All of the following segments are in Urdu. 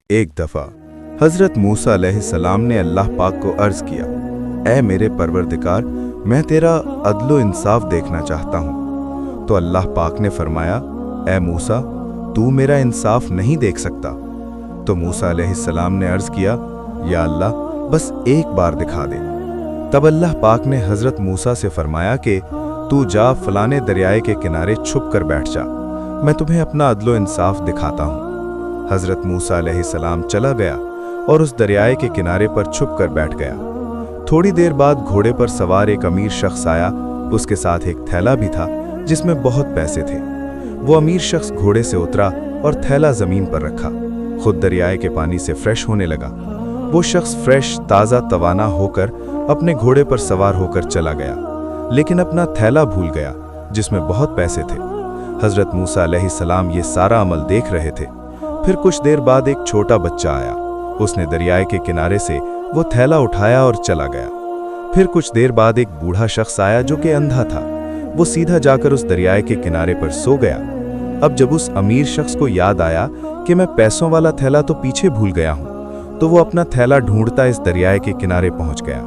ایک دفعہ حضرت موسیٰ علیہ السلام نے اللہ پاک کو عرض کیا، اے میرے پروردگار، میں تیرا عدل و انصاف دیکھنا چاہتا ہوں۔ تو اللہ پاک نے فرمایا، اے موسیٰ، تو میرا انصاف نہیں دیکھ سکتا۔ تو موسیٰ علیہ السلام نے عرض کیا، یا اللہ، بس ایک بار دکھا دے۔ تب اللہ پاک نے حضرت موسیٰ سے فرمایا کہ تو جا فلانے دریائے کے کنارے چھپ کر بیٹھ جا، میں تمہیں اپنا عدل و انصاف دکھاتا ہوں۔ حضرت موسیٰ علیہ السلام چلا گیا اور اس دریائے کے کنارے پر چھپ کر بیٹھ گیا۔ تھوڑی دیر بعد گھوڑے پر سوار ایک امیر شخص آیا، اس کے ساتھ ایک تھیلا بھی تھا جس میں بہت پیسے تھے۔ وہ امیر شخص گھوڑے سے اترا اور تھیلا زمین پر رکھا، خود دریائے کے پانی سے فریش ہونے لگا۔ وہ شخص فریش، تازہ توانا ہو کر اپنے گھوڑے پر سوار ہو کر چلا گیا، لیکن اپنا تھیلا بھول گیا جس میں بہت پیسے تھے۔ حضرت موسیٰ علیہ السلام یہ سارا عمل دیکھ رہے تھے۔ پھر کچھ دیر بعد ایک چھوٹا بچہ آیا، اس نے دریائے کے کنارے سے وہ تھیلا اٹھایا اور چلا گیا۔ پھر کچھ دیر بعد ایک بوڑھا شخص آیا جو کہ اندھا تھا، وہ سیدھا جا کر اس دریائے کے کنارے پر سو گیا۔ اب جب اس امیر شخص کو یاد آیا کہ میں پیسوں والا تھیلا تو پیچھے بھول گیا ہوں، تو وہ اپنا تھیلا ڈھونڈتا اس دریائے کے کنارے پہنچ گیا۔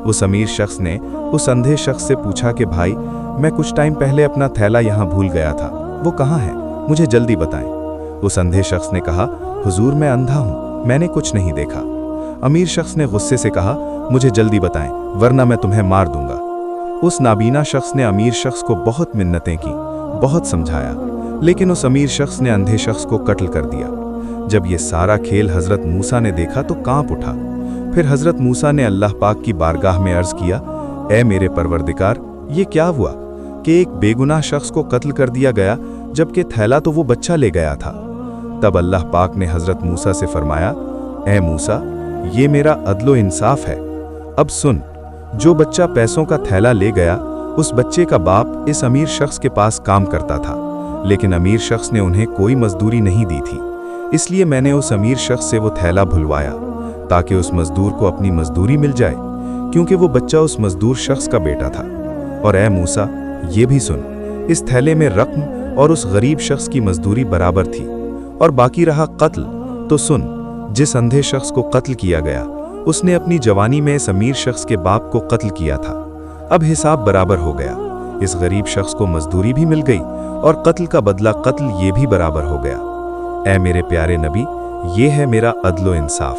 اس امیر شخص نے اس اندھے شخص سے پوچھا کہ بھائی، میں کچھ ٹائم پہلے اپنا تھیلا یہاں بھول گیا تھا، وہ کہاں ہے؟ مجھے جلدی بتائیں۔ اس اندھے شخص نے کہا، حضور میں اندھا ہوں، میں نے کچھ نہیں دیکھا۔ امیر شخص نے غصے سے کہا، مجھے جلدی بتائیں ورنہ میں تمہیں مار دوں گا۔ اس نابینا شخص نے امیر شخص کو بہت منتیں کی، بہت سمجھایا، لیکن اس امیر شخص نے اندھے شخص کو قتل کر دیا۔ جب یہ سارا کھیل حضرت موسیٰ نے دیکھا تو کانپ اٹھا۔ پھر حضرت موسیٰ نے اللہ پاک کی بارگاہ میں عرض کیا، اے میرے پروردگار، یہ کیا ہوا کہ ایک بے گناہ شخص کو قتل کر دیا گیا جبکہ تھیلا تو وہ بچہ لے گیا تھا۔ تب اللہ پاک نے حضرت موسیٰ سے فرمایا، اے موسیٰ، یہ میرا عدل و انصاف ہے۔ اب سن، جو بچہ پیسوں کا تھیلا لے گیا، اس بچے کا باپ اس امیر شخص کے پاس کام کرتا تھا، لیکن امیر شخص نے انہیں کوئی مزدوری نہیں دی تھی، اس لیے میں نے اس امیر شخص سے وہ تھیلا بھلوایا تاکہ اس مزدور کو اپنی مزدوری مل جائے، کیونکہ وہ بچہ اس مزدور شخص کا بیٹا تھا۔ اور اے موسیٰ، یہ بھی سن، اس تھیلے میں رقم اور اس غریب شخص کی مزدوری برابر تھی۔ اور باقی رہا قتل، تو سن، جس اندھے شخص کو قتل کیا گیا، اس نے اپنی جوانی میں اس امیر شخص کے باپ کو قتل کیا تھا۔ اب حساب برابر ہو گیا، اس غریب شخص کو مزدوری بھی مل گئی اور قتل کا بدلہ قتل یہ بھی برابر ہو گیا۔ اے میرے پیارے نبی، یہ ہے میرا عدل و انصاف۔